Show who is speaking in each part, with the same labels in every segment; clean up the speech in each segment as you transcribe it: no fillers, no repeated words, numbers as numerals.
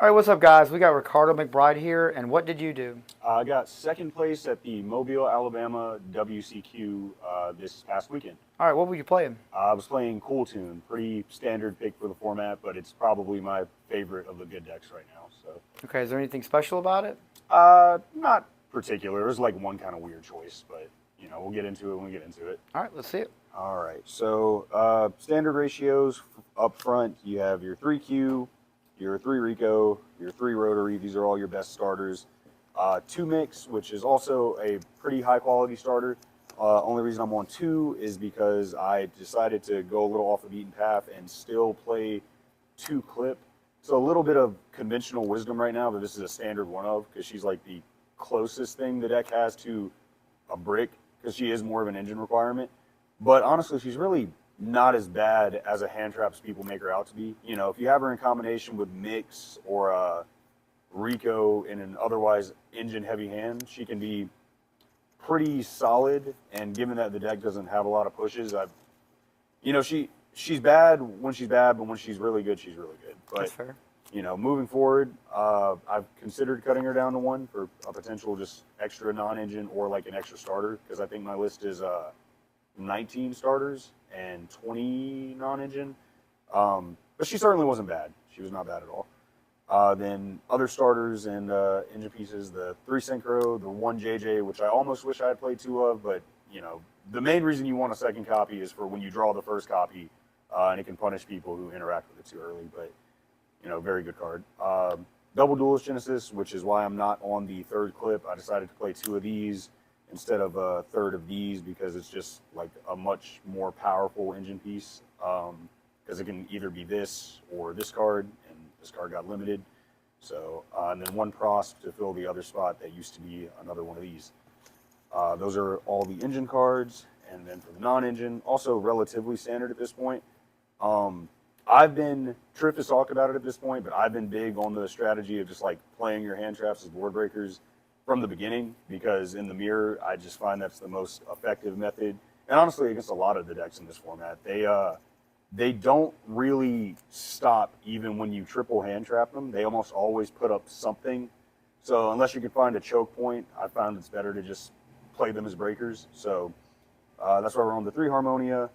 Speaker 1: All right, what's up, guys? We got Ricardo McBride here, and what did you do?
Speaker 2: I got second place at the Mobile, Alabama WCQ this past weekend.
Speaker 1: All right, what were you playing?
Speaker 2: I was playing Cool Tune, pretty standard pick for the format, but it's probably my favorite of the good decks right now. So,
Speaker 1: Okay, is there anything special about it?
Speaker 2: not particular. There's like one kind of weird choice, but we'll get into it when we get into it.
Speaker 1: All right, let's see it.
Speaker 2: All right. So, standard ratios up front, you have your 3Q, your 3 Rico, your 3 Rotary. These are all your best starters. 2 Mix, which is also a pretty high quality starter. Only reason I'm on 2 is because I decided to go a little off the beaten path and still play 2 Clip. So, a little bit of conventional wisdom right now, but this is a standard one of because she's like the closest thing the deck has to a brick because she is more of an engine requirement. But honestly, she's really not as bad as a hand traps people make her out to be. If you have her in combination with Mix or Rico in an otherwise engine heavy hand, she can be pretty solid. And given that the deck doesn't have a lot of pushes, she's bad when she's bad, but when she's really good, she's really good.
Speaker 1: That's
Speaker 2: But
Speaker 1: fair.
Speaker 2: moving forward, I've considered cutting her down to 1 for a potential just extra non-engine or like an extra starter because I think my list is 19 starters and 20 non-engine. But she certainly wasn't bad. She was not bad at all. Then other starters and engine pieces, the 3 Synchro, the 1 JJ, which I almost wish I had played 2 of, but the main reason you want a second copy is for when you draw the first copy, and it can punish people who interact with it too early, but very good card. Double Duelist Genesis, which is why I'm not on the 3rd clip. I decided to play 2 of these instead of a 3rd of these because it's just like a much more powerful engine piece. Because it can either be this or this card, and this card got limited. So, and then 1 Prosp to fill the other spot that used to be another one of these. Those are all the engine cards, and then for the non-engine, also relatively standard at this point. Triff has talked about it at this point, but I've been big on the strategy of just like playing your hand traps as board breakers from the beginning because in the mirror, I just find that's the most effective method. And honestly, against a lot of the decks in this format, they don't really stop even when you triple hand trap them. They almost always put up something. So unless you can find a choke point, I found it's better to just play them as breakers. So that's why we're on the 3 Harmonia,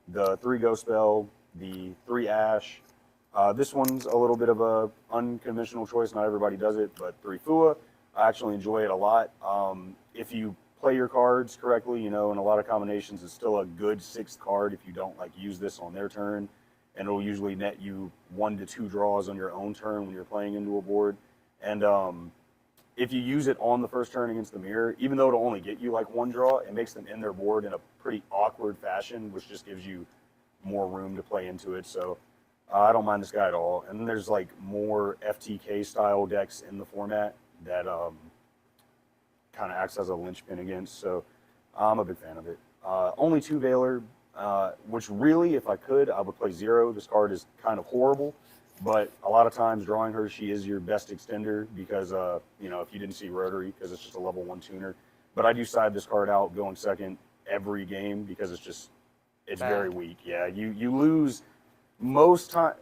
Speaker 2: the 3 Ghost Spell, the 3 Ash. This one's a little bit of a unconventional choice. Not everybody does it, but 3 Fua. I actually enjoy it a lot. If you play your cards correctly, in a lot of combinations, it's still a good 6th card if you don't like use this on their turn, and it'll usually net you 1 to 2 draws on your own turn when you're playing into a board. And if you use it on the first turn against the mirror, even though it'll only get you like 1 draw, it makes them end their board in a pretty awkward fashion, which just gives you more room to play into it. So I don't mind this guy at all. And then there's like more FTK style decks in the format that kind of acts as a linchpin against. So I'm a big fan of it. Only 2 Valor, which really, if I could, I would play 0. This card is kind of horrible, but a lot of times drawing her, she is your best extender because, if you didn't see Rotary, because it's just a level 1 tuner. But I do side this card out going second every game because it's very weak. Yeah, you lose most time.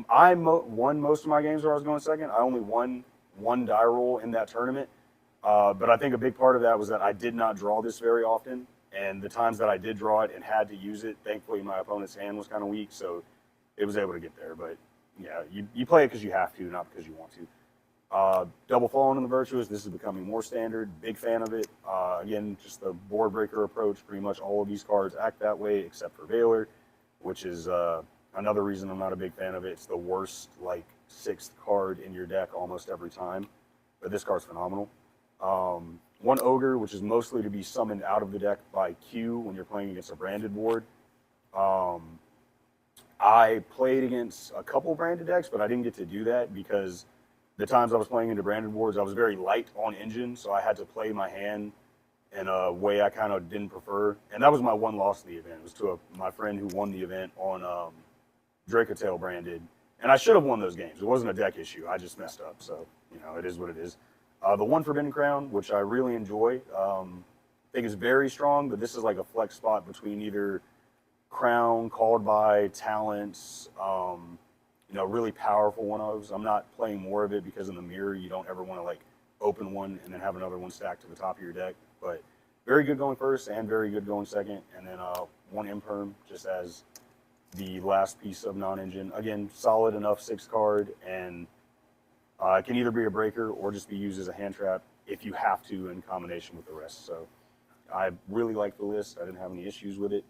Speaker 2: Won most of my games where I was going second. I only won 1 die roll in that tournament. But I think a big part of that was that I did not draw this very often. And the times that I did draw it and had to use it, thankfully my opponent's hand was kind of weak, so it was able to get there. But yeah, you play it because you have to, not because you want to. Double Fallen in the Virtuous, this is becoming more standard. Big fan of it. Again, just the board breaker approach. Pretty much all of these cards act that way except for Valor, which is another reason I'm not a big fan of it. It's the worst, like, 6th card in your deck almost every time. But this card's phenomenal. 1 Ogre, which is mostly to be summoned out of the deck by Q when you're playing against a branded board. I played against a couple branded decks, but I didn't get to do that because the times I was playing into branded boards, I was very light on engine, so I had to play my hand in a way I kind of didn't prefer. And that was my 1 loss of the event. It was to my friend who won the event on Dracotale branded. And I should have won those games. It wasn't a deck issue. I just messed up. So, it is what it is. The 1 Forbidden Crown, which I really enjoy, I think is very strong, but this is like a flex spot between either Crown, Called by, Talents, really powerful one-ofs. I'm not playing more of it because in the mirror, you don't ever want to like open one and then have another one stacked to the top of your deck. But very good going first and very good going second. And then one imperm just as the last piece of non-engine. Again, solid enough 6 card, and it can either be a breaker or just be used as a hand trap if you have to in combination with the rest. So I really like the list. I didn't have any issues with it.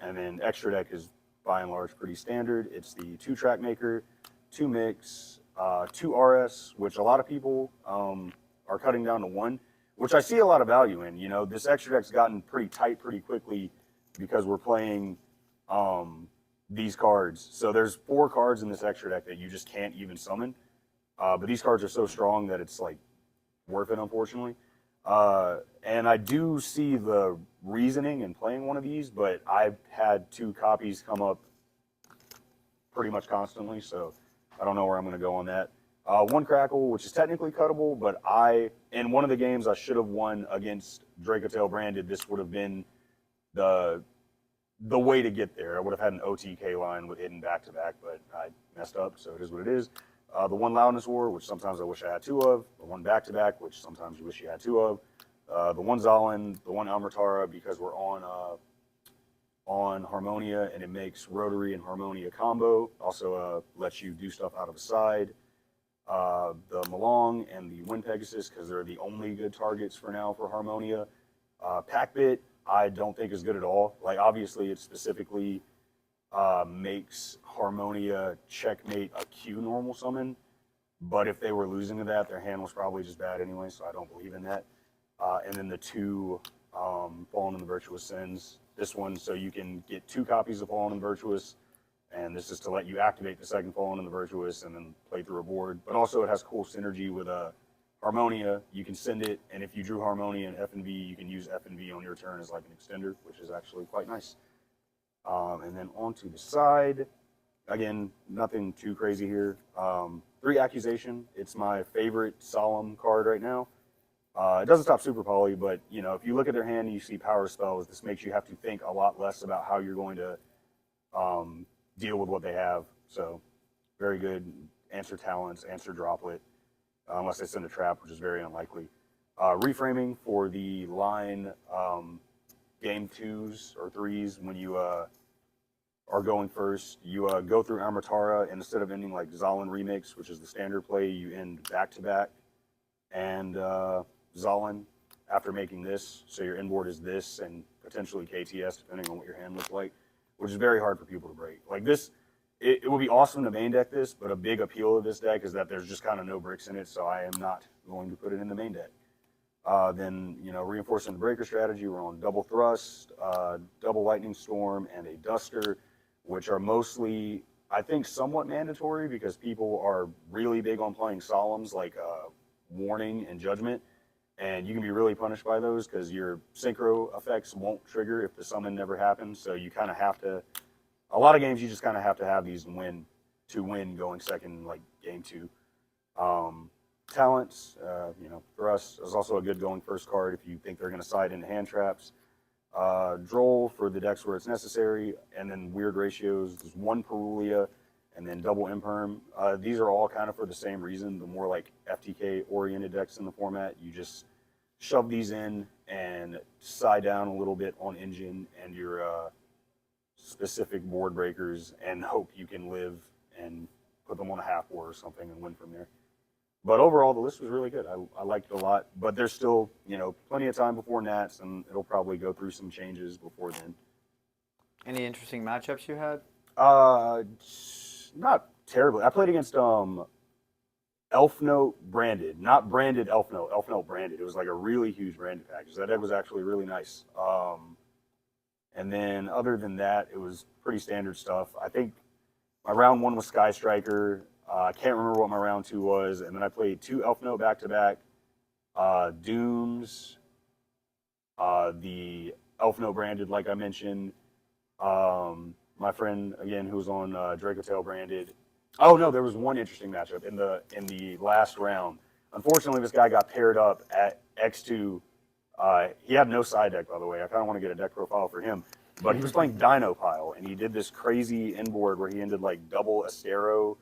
Speaker 2: And then extra deck is by and large pretty standard. It's the 2-track maker, 2 mix, 2 RS, which a lot of people are cutting down to 1, which I see a lot of value in. This extra deck's gotten pretty tight pretty quickly because we're playing these cards. So there's 4 cards in this extra deck that you just can't even summon. But these cards are so strong that it's like worth it, unfortunately. And I do see the reasoning in playing one of these, but I've had 2 copies come up pretty much constantly, so I don't know where I'm going to go on that. 1 crackle, which is technically cuttable, but in one of the games I should have won against Dracotail branded, this would have been the way to get there. I would have had an OTK line with hidden back-to-back, but I messed up, so it is what it is. The 1 loudness war, which sometimes I wish I had 2 of. The 1 back-to-back, which sometimes you wish you had 2 of. The 1 Zalin, the 1 Almertara, because we're on Harmonia, and it makes Rotary and Harmonia combo. Also lets you do stuff out of the side. The Malong and the Wind Pegasus, because they're the only good targets for now for Harmonia. Packbit, I don't think is good at all. Like, obviously, it specifically makes Harmonia checkmate a Q normal summon, but if they were losing to that, their hand was probably just bad anyway, so I don't believe in that. And then the 2 Fallen and the Virtuous Sins. This one, so you can get 2 copies of Fallen and Virtuous, and this is to let you activate the second Fallen and the Virtuous and then play through a board. But also it has cool synergy with Harmonia. You can send it, and if you drew Harmonia and F and V, you can use F and V on your turn as like an extender, which is actually quite nice. And then onto the side, again, nothing too crazy here. 3 Accusation. It's my favorite Solemn card right now. It doesn't stop Super Poly, but if you look at their hand and you see power spells, this makes you have to think a lot less about how you're going to deal with what they have. So very good. Answer talents, answer droplet, unless they send a trap, which is very unlikely. Reframing for the line game 2s or 3s when you are going first. You go through Amatara, and instead of ending like Zalin Remix, which is the standard play, you end back-to-back. And Zalin after making this, so your inboard is this and potentially KTS, depending on what your hand looks like, which is very hard for people to break. Like this, it would be awesome to main deck this, but a big appeal of this deck is that there's just kind of no bricks in it, so I am not going to put it in the main deck. Then, reinforcing the breaker strategy, we're on double thrust, double lightning storm, and a duster, which are mostly, I think, somewhat mandatory because people are really big on playing solemns like warning and judgment, and you can be really punished by those because your synchro effects won't trigger if the summon never happens. So you kind of have to, a lot of games you just kind of have to have these to win going second, like game 2. Talents, for us, is also a good going first card if you think they're going to side into hand traps. Droll for the decks where it's necessary, and then weird ratios. There's 1 Perulia, and then double Imperm. These are all kind of for the same reason. The more like FTK-oriented decks in the format, you just shove these in and side down a little bit on engine and your specific board breakers and hope you can live and put them on a half war or something and win from there. But overall, the list was really good. I liked it a lot. But there's still, plenty of time before Nats, and it'll probably go through some changes before then.
Speaker 1: Any interesting matchups you had?
Speaker 2: Not terribly. I played against Elf Note branded, not branded Elf Note branded. It was like a really huge branded package. That deck was actually really nice. And then other than that, it was pretty standard stuff. I think my round 1 was Sky Striker. I can't remember what my round 2 was. And then I played 2 Elf Note back-to-back. Dooms. The Elf Note branded, like I mentioned. My friend, again, who was on Dracotail branded. Oh, no, there was one interesting matchup in the last round. Unfortunately, this guy got paired up at X2. He had no side deck, by the way. I kind of want to get a deck profile for him. But he was playing Dino Pile, and he did this crazy inboard where he ended like double Astero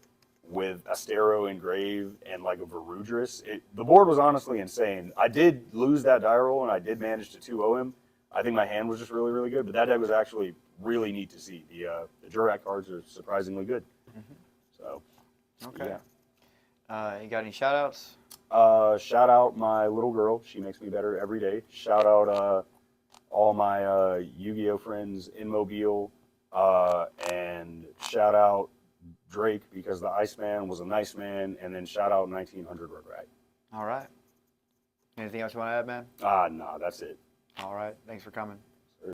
Speaker 2: with Astero Engrave and like a Verudrus. The board was honestly insane. I did lose that die roll, and I did manage to 2-0 him. I think my hand was just really, really good, but that deck was actually really neat to see. The Jurak cards are surprisingly good. So,
Speaker 1: Okay.
Speaker 2: yeah.
Speaker 1: You got any shout outs?
Speaker 2: Shout out my little girl. She makes me better every day. Shout out all my Yu-Gi-Oh friends in Mobile. And shout out Drake because the Iceman was a nice man. And then shout out 1900 Rugrat.
Speaker 1: All right. Anything else you want to add, man?
Speaker 2: Nah, that's it.
Speaker 1: All right. Thanks for coming.